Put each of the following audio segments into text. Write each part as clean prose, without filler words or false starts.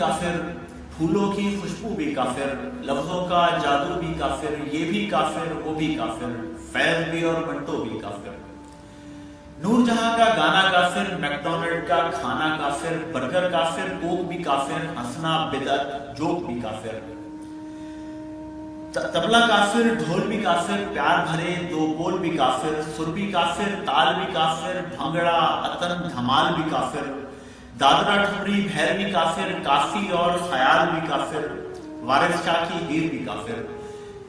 کافر، پھولوں کی خوشبو بھی کافر، لفظوں کا جادو بھی کافر، یہ بھی کافر وہ بھی کافر، فیض بھی اور منٹو بھی کافر، نور جہاں کا گانا کافر، میکڈونلڈ کا کھانا کافر، برگر کافر، کوک بھی کافر، ہنسنا بدعت، جوک بھی کافر، طبلہ کافر، ڈھول بھی کافر، پیار بھرے دو بول بھی کافر، سر بھی کافر، تال بھی کافر، بھنگڑا عطن دھمال بھی کافر، دادرا ٹھمری بھیروی کافر، کافی اور خیال بھی کافر، وارث شاہ کی ہیر بھی کافر،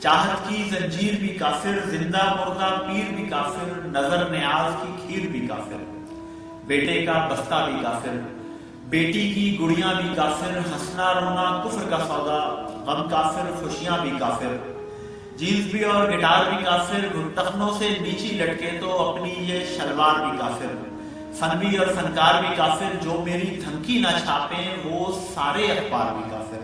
چاہت کی زنجیر بھی کافر، زندہ مردہ پیر بھی کافر، نظر نیاز کی کھیر بھی کافر، بیٹے کا بستہ بھی کافر، بیٹی کی گڑیاں بھی کافر، ہنسنا رونا کفر کا سودا، غم کافر خوشیاں بھی کافر، جینز بھی اور گٹار بھی کافر، ٹخنوں سے نیچی لٹکے تو اپنی یہ شلوار بھی کافر، فن بھی اور فنکار بھی کافر، جو میری دھمکی نہ چھاپیں وہ سارے اخبار بھی کافر،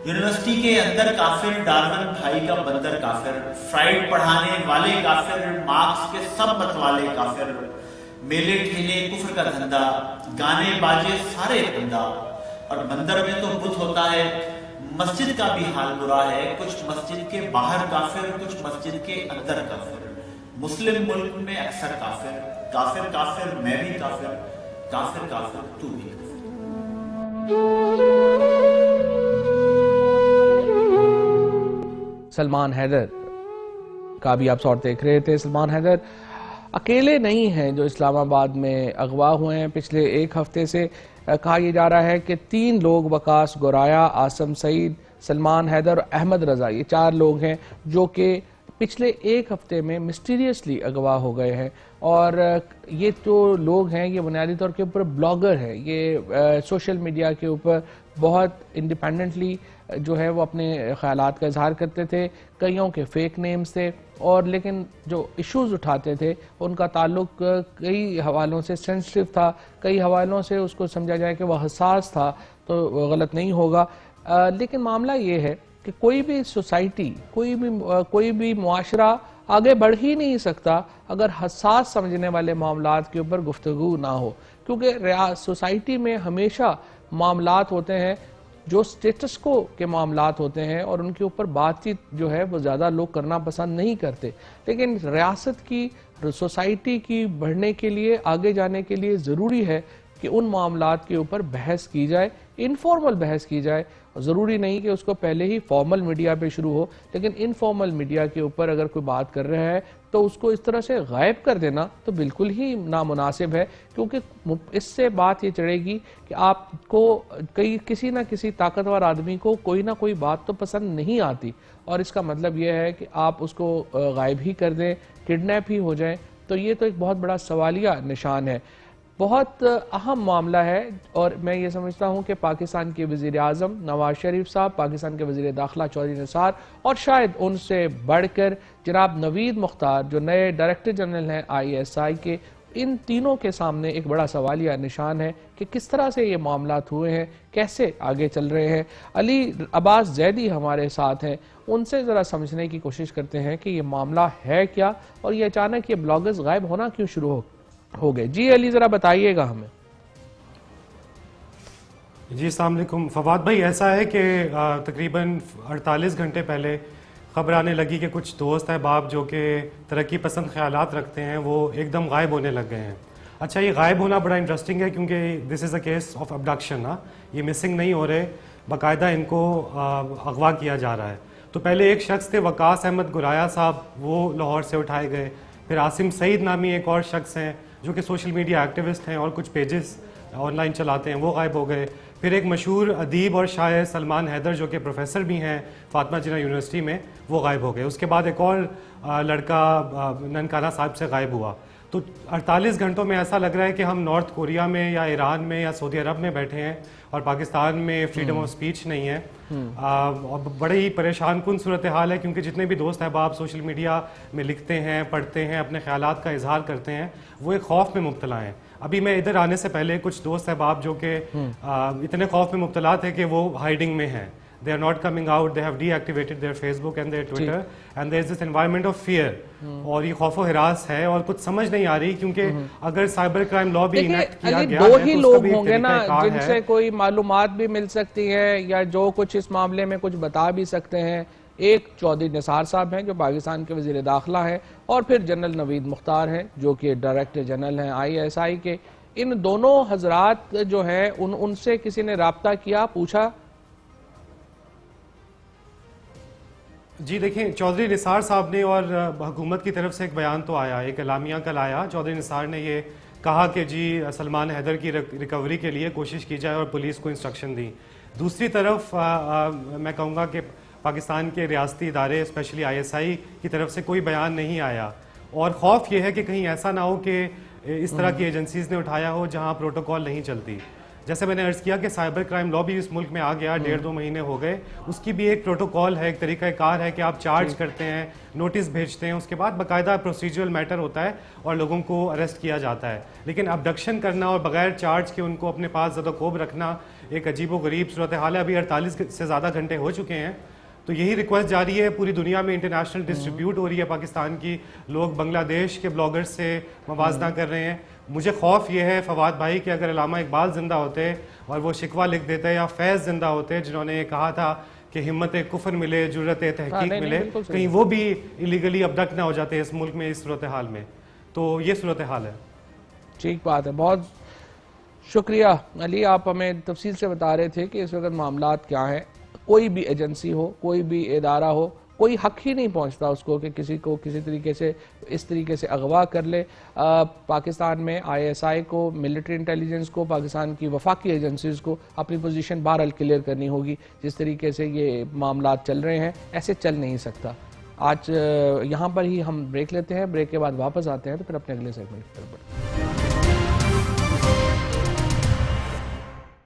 یونیورسٹی کے اندر کافر، ڈارون بھائی کا بندر کافر، فرائیڈ پڑھانے والے کافر، مارکس کے سب مت والے کافر، میلے ٹھیلے کفر کا دھندا، گانے باجے سارے بندہ، اور مندر میں تو بت ہوتا ہے، مسجد کا بھی حال برا ہے، کچھ مسجد کے باہر کافر، کچھ مسجد کے اندر کافر، مسلم ملک میں اکثر کافر، کافر کافر میں بھی کافر، کافر کافر تو بھی کافر۔ سلمان حیدر کا بھی آپ شارٹ دیکھ رہے تھے۔ سلمان حیدر اکیلے نہیں ہیں جو اسلام آباد میں اغوا ہوئے ہیں۔ پچھلے ایک ہفتے سے کہا یہ جا رہا ہے کہ 3 لوگ، وقاص گورایا، عاصم سعید، سلمان حیدر اور احمد رضا، یہ 4 لوگ ہیں جو کہ پچھلے ایک ہفتے میں مسٹیریسلی اغوا ہو گئے ہیں۔ اور یہ جو لوگ ہیں یہ بنیادی طور کے اوپر بلاگر ہیں، یہ سوشل میڈیا کے اوپر بہت انڈیپینڈنٹلی جو ہے وہ اپنے خیالات کا اظہار کرتے تھے، کئیوں کے فیک نیمز تھے، اور لیکن جو ایشوز اٹھاتے تھے ان کا تعلق کئی حوالوں سے سینسٹیو تھا، کئی حوالوں سے اس کو سمجھا جائے کہ وہ حساس تھا تو غلط نہیں ہوگا۔ لیکن معاملہ یہ ہے کہ کوئی بھی سوسائٹی، کوئی بھی معاشرہ آگے بڑھ ہی نہیں سکتا اگر حساس سمجھنے والے معاملات کے اوپر گفتگو نہ ہو، کیونکہ سوسائٹی میں ہمیشہ معاملات ہوتے ہیں جو سٹیٹس کو کے معاملات ہوتے ہیں اور ان کے اوپر بات چیت جو ہے وہ زیادہ لوگ کرنا پسند نہیں کرتے، لیکن ریاست کی، سوسائٹی کی بڑھنے کے لیے، آگے جانے کے لیے ضروری ہے کہ ان معاملات کے اوپر بحث کی جائے، انفارمل بحث کی جائے۔ ضروری نہیں کہ اس کو پہلے ہی فارمل میڈیا پہ شروع ہو، لیکن انفارمل میڈیا کے اوپر اگر کوئی بات کر رہا ہے تو اس کو اس طرح سے غائب کر دینا تو بالکل ہی نامناسب ہے، کیونکہ اس سے بات یہ چڑھے گی کہ آپ کو کسی نہ کسی طاقتور آدمی کو کوئی نہ کوئی بات تو پسند نہیں آتی، اور اس کا مطلب یہ ہے کہ آپ اس کو غائب ہی کر دیں، کڈنیپ ہی ہو جائیں، تو یہ تو ایک بہت بڑا سوالیہ نشان ہے، بہت اہم معاملہ ہے۔ اور میں یہ سمجھتا ہوں کہ پاکستان کے وزیر اعظم نواز شریف صاحب، پاکستان کے وزیر داخلہ چودھری نثار، اور شاید ان سے بڑھ کر جناب نوید مختار جو نئے ڈائریکٹر جنرل ہیں ISI کے، ان تینوں کے سامنے ایک بڑا سوالیہ نشان ہے کہ کس طرح سے یہ معاملات ہوئے ہیں، کیسے آگے چل رہے ہیں۔ علی عباس زیدی ہمارے ساتھ ہیں، ان سے ذرا سمجھنے کی کوشش کرتے ہیں کہ یہ معاملہ ہے کیا، اور یہ اچانک یہ بلاگرز غائب ہونا کیوں شروع ہو گئے۔ جی علی ذرا بتائیے گا ہمیں۔ جی السلام علیکم فواد بھائی، ایسا ہے کہ تقریباً 48 گھنٹے پہلے خبر آنے لگی کہ کچھ دوست احباب جو کہ ترقی پسند خیالات رکھتے ہیں وہ ایک دم غائب ہونے لگ گئے ہیں۔ اچھا، یہ غائب ہونا بڑا انٹرسٹنگ ہے کیونکہ دس از اے کیس آف ابڈکشن، یہ مسنگ نہیں ہو رہے، باقاعدہ ان کو اغوا کیا جا رہا ہے۔ تو پہلے ایک شخص تھے وقاص احمد گورایا صاحب، وہ لاہور سے اٹھائے گئے، پھر عاصم سعید نامی ایک اور شخص ہیں جو کہ سوشل میڈیا ایکٹیوسٹ ہیں اور کچھ پیجز آن لائن چلاتے ہیں، وہ غائب ہو گئے۔ پھر ایک مشہور ادیب اور شاعر سلمان حیدر جو کہ پروفیسر بھی ہیں فاطمہ جناح یونیورسٹی میں، وہ غائب ہو گئے۔ اس کے بعد ایک اور لڑکا ننکانہ صاحب سے غائب ہوا۔ تو 48 گھنٹوں میں ایسا لگ رہا ہے کہ ہم نارتھ کوریا میں یا ایران میں یا سعودی عرب میں بیٹھے ہیں اور پاکستان میں فریڈم آف سپیچ نہیں ہے۔ اور بڑی ہی پریشان کن صورتحال ہے، کیونکہ جتنے بھی دوست احباب سوشل میڈیا میں لکھتے ہیں، پڑھتے ہیں، اپنے خیالات کا اظہار کرتے ہیں، وہ ایک خوف میں مبتلا ہیں۔ ابھی میں ادھر آنے سے پہلے کچھ دوست احباب جو کہ اتنے خوف میں مبتلا تھے کہ وہ ہائیڈنگ میں ہیں، they are not coming out, they have deactivated their Facebook and their Twitter, and there is this environment of fear. اور یہ خوف و ہراس ہے اور کچھ سمجھ نہیں آ رہی کیونکہ اگر سائبر کرائم لا بھی انیکٹ کیا گیا ہے دو ہی تو لوگ ہوں گے نا جن سے کوئی معلومات بھی مل سکتی ہے یا جو کچھ اس معاملے میں کچھ بتا بھی سکتے ہیں. ایک چودھری نثار صاحب ہیں جو پاکستان کے وزیر داخلہ ہیں اور پھر جنرل نوید مختار ہیں جو کہ ڈائریکٹر جنرل ہیں ISI کے. ان دونوں حضرات جو ہیں ان سے کسی نے رابطہ کیا, پوچھا؟ جی دیکھیں, چودھری نثار صاحب نے اور حکومت کی طرف سے ایک بیان تو آیا, ایک اعلامیہ کل آیا. چودھری نثار نے یہ کہا کہ جی سلمان حیدر کی ریکوری کے لیے کوشش کی جائے اور پولیس کو انسٹرکشن دی. دوسری طرف میں کہوں گا کہ پاکستان کے ریاستی ادارے اسپیشلی ISI کی طرف سے کوئی بیان نہیں آیا, اور خوف یہ ہے کہ کہیں ایسا نہ ہو کہ اس طرح کی ایجنسیز نے اٹھایا ہو جہاں پروٹوکول نہیں چلتی. جیسے میں نے عرض کیا کہ سائبر کرائم لا بھی اس ملک میں آ گیا, 1.5-2 مہینے ہو گئے. اس کی بھی ایک پروٹوکول ہے, ایک طریقہ کار ہے کہ آپ چارج کرتے ہیں, نوٹس بھیجتے ہیں, اس کے بعد باقاعدہ پروسیجرل میٹر ہوتا ہے اور لوگوں کو اریسٹ کیا جاتا ہے. لیکن ابڈکشن کرنا اور بغیر چارج کے ان کو اپنے پاس زد و کوب رکھنا ایک عجیب و غریب صورتحال ہے. ابھی 48 سے زیادہ گھنٹے ہو چکے ہیں, تو یہی ریکویسٹ جاری ہے. پوری دنیا میں انٹرنیشنل ڈسٹریبیوٹ ہو رہی ہے پاکستان کی, لوگ بنگلہ دیش کے بلاگرز سے موازنہ کر رہے ہیں. مجھے خوف یہ ہے فواد بھائی کہ اگر علامہ اقبال زندہ ہوتے اور وہ شکوہ لکھ دیتے, یا فیض زندہ ہوتے جنہوں نے یہ کہا تھا کہ ہمت کفر ملے, جرت تحقیق ملے, کہیں وہ بھی ایلیگلی ابڈکٹ نہ ہو جاتے اس ملک میں اس صورتحال میں. تو یہ صورتحال ہے. ٹھیک بات ہے, بہت شکریہ علی. آپ ہمیں تفصیل سے بتا رہے تھے کہ اس وقت معاملات کیا ہیں. کوئی بھی ایجنسی ہو, کوئی بھی ادارہ ہو, کوئی حق ہی نہیں پہنچتا اس کو کہ کسی کو کسی طریقے سے اس طریقے سے اغوا کر لے. پاکستان میں ISI کو, ملٹری انٹیلیجنس کو, پاکستان کی وفاقی ایجنسیز کو اپنی پوزیشن بہرحال کلیئر کرنی ہوگی. جس طریقے سے یہ معاملات چل رہے ہیں ایسے چل نہیں سکتا. آج یہاں پر ہی ہم بریک لیتے ہیں, بریک کے بعد واپس آتے ہیں تو پھر اپنے اگلے سیگمنٹ پر بڑھتے ہیں.